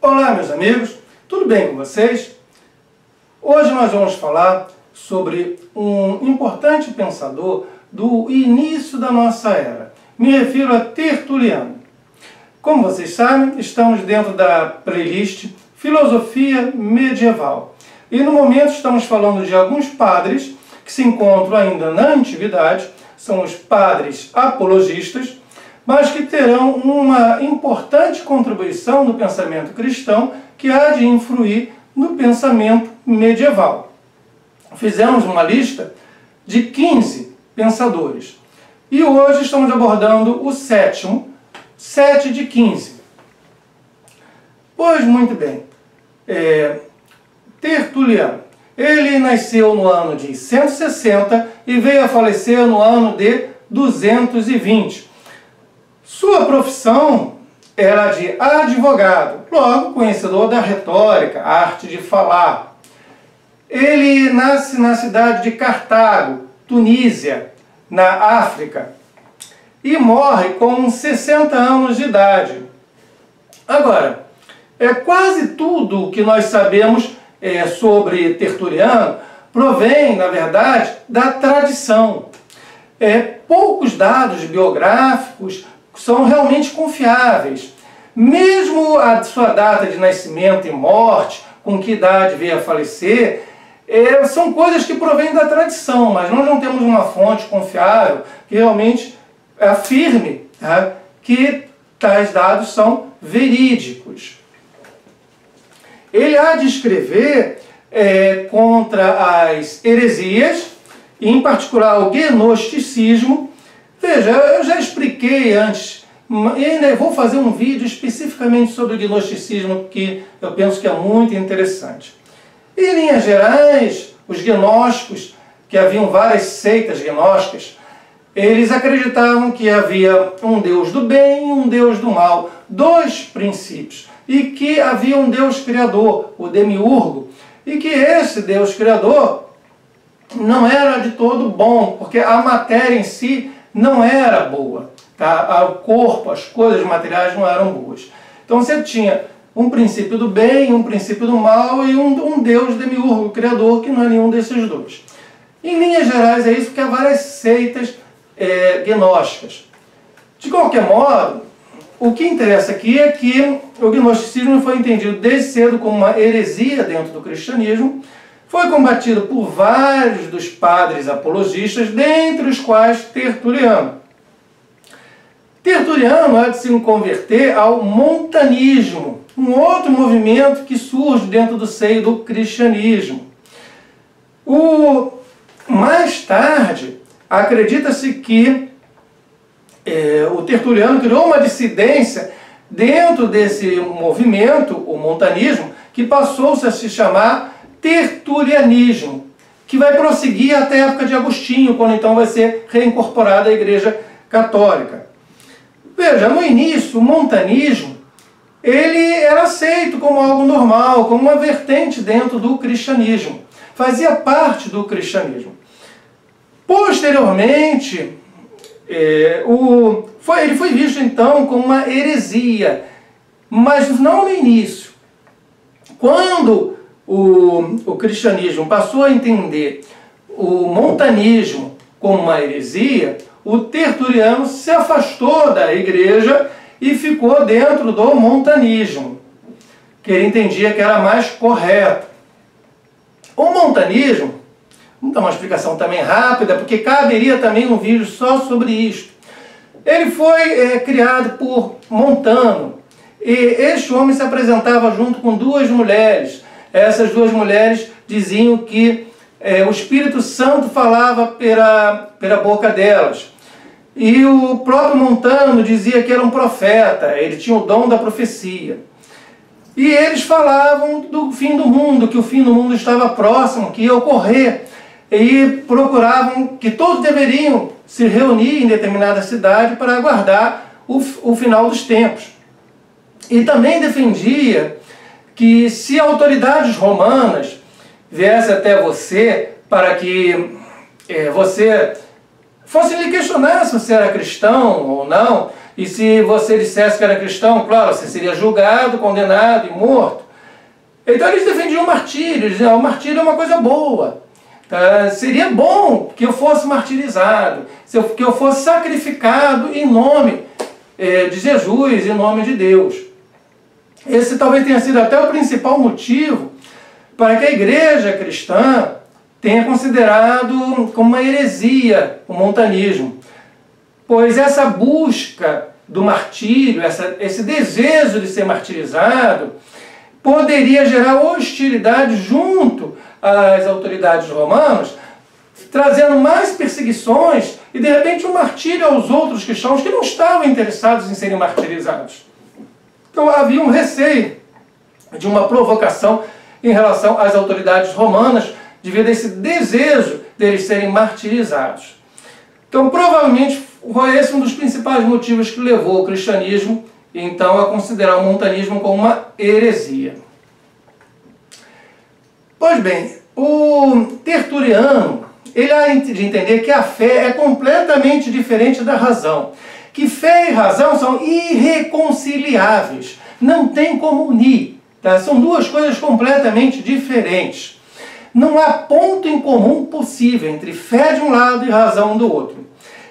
Olá, meus amigos, tudo bem com vocês? Hoje nós vamos falar sobre um importante pensador do início da nossa era. Me refiro a Tertuliano. Como vocês sabem, estamos dentro da playlist Filosofia Medieval. E no momento estamos falando de alguns padres que se encontram ainda na antiguidade, são os padres apologistas, mas que terão uma importante contribuição no pensamento cristão que há de influir no pensamento medieval. Fizemos uma lista de 15 pensadores. E hoje estamos abordando o sétimo, 7 de 15. Pois muito bem, Tertuliano. Ele nasceu no ano de 160 e veio a falecer no ano de 220. Sua profissão era de advogado, logo conhecedor da retórica, a arte de falar. Ele nasce na cidade de Cartago, Tunísia, na África, e morre com 60 anos de idade. Agora, quase tudo o que nós sabemos sobre Tertuliano provém, na verdade, da tradição. Poucos dados biográficos são realmente confiáveis. Mesmo a sua data de nascimento e morte, com que idade veio a falecer, são coisas que provêm da tradição, mas nós não temos uma fonte confiável que realmente afirme que tais dados são verídicos. Ele há de escrever contra as heresias, e em particular o gnosticismo. Veja, eu já expliquei antes, e ainda vou fazer um vídeo especificamente sobre o gnosticismo, que eu penso que é muito interessante. E, em linhas gerais, os gnósticos, que haviam várias seitas gnósticas, eles acreditavam que havia um Deus do bem e um Deus do mal, dois princípios, e que havia um Deus criador, o demiurgo, e que esse Deus criador não era de todo bom, porque a matéria em si não era boa, tá? O corpo, as coisas materiais não eram boas. Então você tinha um princípio do bem, um princípio do mal e um Deus demiurgo, criador, que não é nenhum desses dois. Em linhas gerais é isso, porque há várias seitas gnósticas. De qualquer modo, o que interessa aqui é que o gnosticismo foi entendido desde cedo como uma heresia dentro do cristianismo, foi combatido por vários dos padres apologistas, dentre os quais Tertuliano. Tertuliano há de se converter ao montanismo, um outro movimento que surge dentro do seio do cristianismo. Mais tarde, acredita-se que o Tertuliano criou uma dissidência dentro desse movimento, o montanismo, que passou-se a se chamar tertulianismo, que vai prosseguir até a época de Agostinho, quando então vai ser reincorporada à Igreja Católica. Veja, no início, o montanismo, ele era aceito como algo normal, como uma vertente dentro do cristianismo. Fazia parte do cristianismo. Posteriormente, ele foi visto então como uma heresia, mas não no início. Quando o cristianismo passou a entender o montanismo como uma heresia, o Tertuliano se afastou da igreja e ficou dentro do montanismo, que ele entendia que era mais correto. O montanismo, vamos dar uma explicação também rápida, porque caberia também um vídeo só sobre isto. Ele foi criado por Montano, e este homem se apresentava junto com duas mulheres. Essas duas mulheres diziam que o Espírito Santo falava pela boca delas. E o próprio Montano dizia que era um profeta, ele tinha o dom da profecia. E eles falavam do fim do mundo, que o fim do mundo estava próximo, que ia ocorrer. E procuravam que todos deveriam se reunir em determinada cidade para aguardar o final dos tempos. E também defendia que se autoridades romanas viessem até você para que você fosse lhe questionar se você era cristão ou não, E se você dissesse que era cristão, claro, você seria julgado, condenado e morto. Então eles defendiam o martírio, diziam, o martírio é uma coisa boa. Tá? Seria bom que eu fosse martirizado, que eu fosse sacrificado em nome de Jesus, em nome de Deus. Esse talvez tenha sido até o principal motivo para que a igreja cristã tenha considerado como uma heresia o montanismo. Pois essa busca do martírio, esse desejo de ser martirizado, poderia gerar hostilidade junto às autoridades romanas, trazendo mais perseguições e, de repente, um martírio aos outros cristãos que não estavam interessados em serem martirizados. Então havia um receio de uma provocação em relação às autoridades romanas, devido a esse desejo deles serem martirizados. Então, provavelmente, foi esse um dos principais motivos que levou o cristianismo, então, a considerar o montanismo como uma heresia. Pois bem, o Tertuliano, ele há de entender que a fé é completamente diferente da razão. Que fé e razão são irreconciliáveis, não tem como unir. Tá? São duas coisas completamente diferentes. Não há ponto em comum possível entre fé de um lado e razão do outro.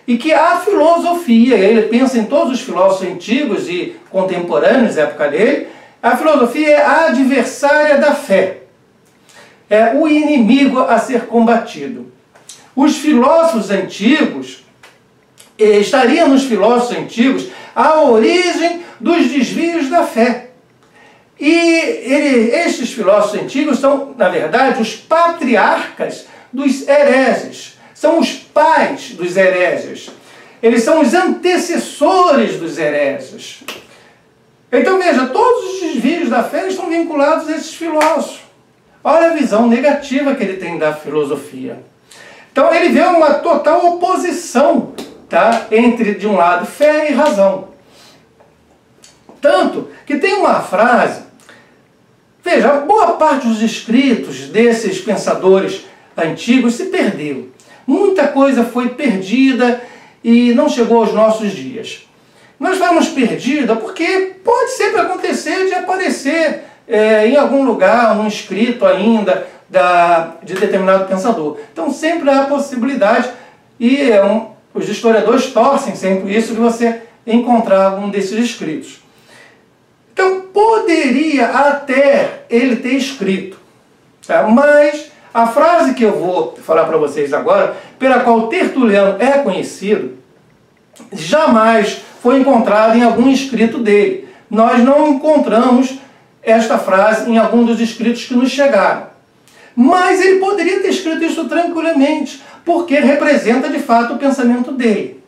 E que a filosofia, ele pensa em todos os filósofos antigos e contemporâneos da época dele, a filosofia é a adversária da fé. É o inimigo a ser combatido. Os filósofos antigos, estaria nos filósofos antigos a origem dos desvios da fé. E estes filósofos antigos são, na verdade, os patriarcas dos hereges. São os pais dos hereges. Eles são os antecessores dos hereges. Então veja, todos os desvios da fé estão vinculados a esses filósofos. Olha a visão negativa que ele tem da filosofia. Então ele vê uma total oposição, tá, entre, de um lado, fé e razão. Tanto que tem uma frase, veja, boa parte dos escritos desses pensadores antigos se perdeu. Muita coisa foi perdida e não chegou aos nossos dias. Nós falamos perdida porque pode sempre acontecer de aparecer em algum lugar, um escrito ainda de determinado pensador. Então sempre há a possibilidade, e os historiadores torcem sempre isso, de você encontrar algum desses escritos. Então poderia até ele ter escrito, tá? Mas a frase que eu vou falar para vocês agora, pela qual Tertuliano é conhecido, jamais foi encontrada em algum escrito dele. Nós não encontramos esta frase em algum dos escritos que nos chegaram. Mas ele poderia ter escrito isso tranquilamente, porque representa de fato o pensamento dele.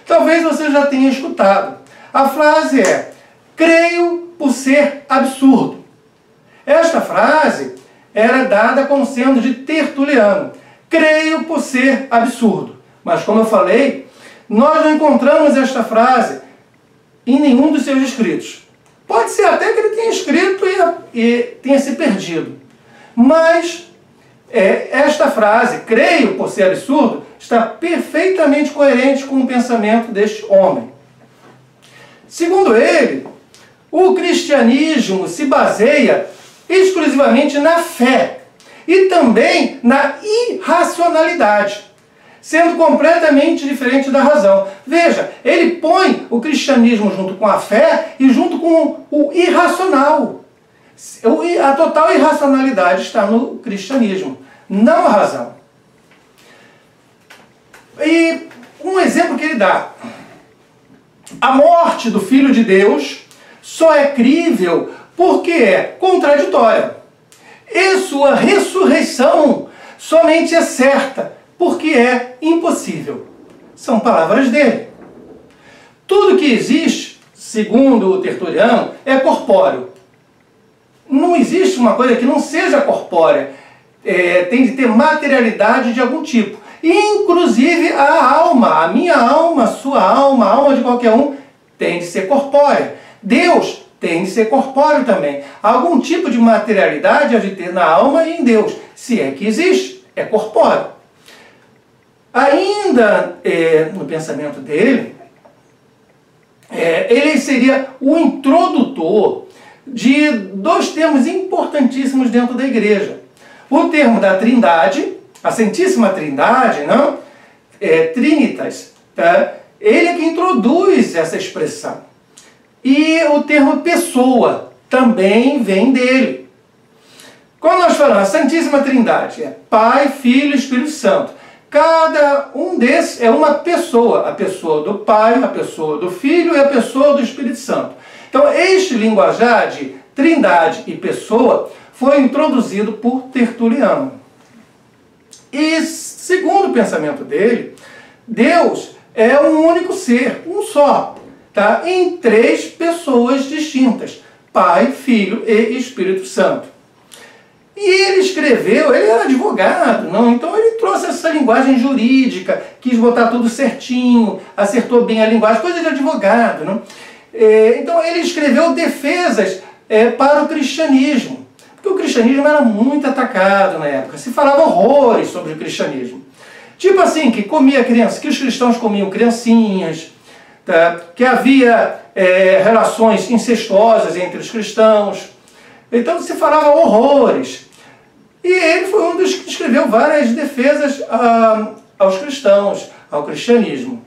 Talvez você já tenha escutado. A frase é: creio por ser absurdo. Esta frase era dada como sendo de Tertuliano. Creio por ser absurdo. Mas como eu falei, nós não encontramos esta frase em nenhum dos seus escritos. Pode ser até que ele tenha escrito e tenha se perdido. Mas esta frase, creio por ser absurdo, está perfeitamente coerente com o pensamento deste homem. Segundo ele, o cristianismo se baseia exclusivamente na fé e também na irracionalidade, sendo completamente diferente da razão. Veja, ele põe o cristianismo junto com a fé e junto com o irracional. A total irracionalidade está no cristianismo, não a razão. E um exemplo que ele dá: a morte do Filho de Deus só é crível porque é contraditória, e sua ressurreição somente é certa porque é impossível. São palavras dele. Tudo que existe, segundo o Tertuliano, é corpóreo. Não existe uma coisa que não seja corpórea. Tem de ter materialidade de algum tipo. Inclusive a alma, a minha alma, a sua alma, a alma de qualquer um, tem de ser corpórea. Deus tem de ser corpóreo também. Algum tipo de materialidade há de ter na alma e em Deus. Se é que existe, é corpóreo. Ainda no pensamento dele, ele seria o introdutor de dois termos importantíssimos dentro da igreja. O termo da Trindade, a Santíssima Trindade, não? Trinitas, tá? Ele é que introduz essa expressão. E o termo pessoa também vem dele. Quando nós falamos a Santíssima Trindade, é Pai, Filho e Espírito Santo. Cada um desses é uma pessoa. A pessoa do Pai, a pessoa do Filho e a pessoa do Espírito Santo. Então, este linguajar de Trindade e pessoa foi introduzido por Tertuliano. E, segundo o pensamento dele, Deus é um único ser, um só, tá? Em três pessoas distintas: Pai, Filho e Espírito Santo. E ele escreveu, ele era advogado, não? Então ele trouxe essa linguagem jurídica, quis botar tudo certinho, acertou bem a linguagem, coisa de advogado, não? Então ele escreveu defesas para o cristianismo, porque o cristianismo era muito atacado na época, se falava horrores sobre o cristianismo. Tipo assim, que comia criança, que os cristãos comiam criancinhas, tá? Que havia relações incestuosas entre os cristãos. Então se falava horrores. E ele foi um dos que escreveu várias defesas aos cristãos, ao cristianismo.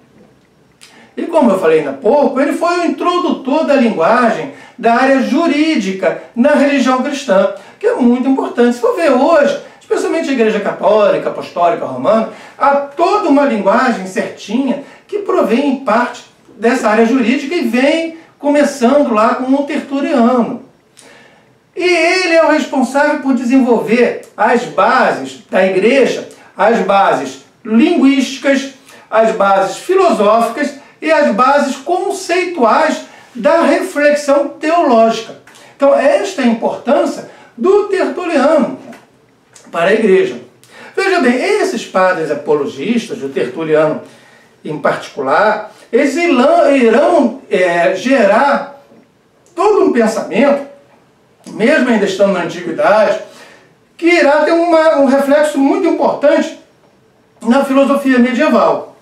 E como eu falei ainda há pouco, ele foi o introdutor da linguagem da área jurídica na religião cristã, que é muito importante. Se for ver hoje, especialmente a Igreja Católica, Apostólica, Romana, há toda uma linguagem certinha que provém em parte dessa área jurídica e vem começando lá com o Tertuliano. E ele é o responsável por desenvolver as bases da igreja, as bases linguísticas, as bases filosóficas e as bases conceituais da reflexão teológica. Então, esta é a importância do Tertuliano para a igreja. Veja bem, esses padres apologistas, o Tertuliano em particular, eles irão gerar todo um pensamento, mesmo ainda estando na antiguidade, que irá ter um reflexo muito importante na filosofia medieval.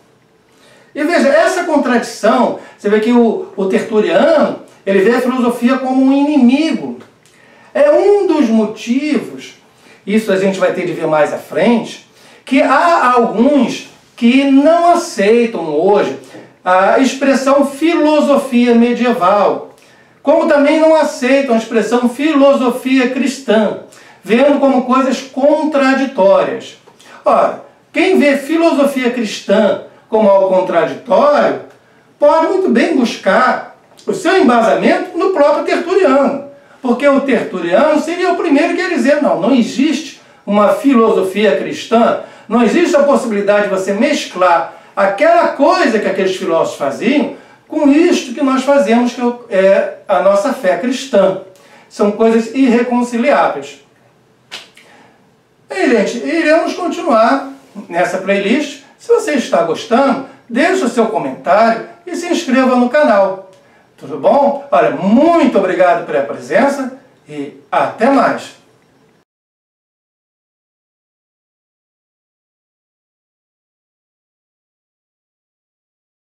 E veja, essa contradição, você vê que o Tertuliano, ele vê a filosofia como um inimigo. É um dos motivos, isso a gente vai ter de ver mais à frente, que há alguns que não aceitam hoje a expressão filosofia medieval, como também não aceitam a expressão filosofia cristã, vendo como coisas contraditórias. Ora, quem vê filosofia cristã como algo contraditório, pode muito bem buscar o seu embasamento no próprio Tertuliano, porque o Tertuliano seria o primeiro que ia dizer, não existe uma filosofia cristã, não existe a possibilidade de você mesclar aquela coisa que aqueles filósofos faziam com isto que nós fazemos, que é a nossa fé cristã. São coisas irreconciliáveis. E, gente, iremos continuar nessa playlist. Se você está gostando, deixe o seu comentário e se inscreva no canal. Tudo bom? Olha, muito obrigado pela presença e até mais.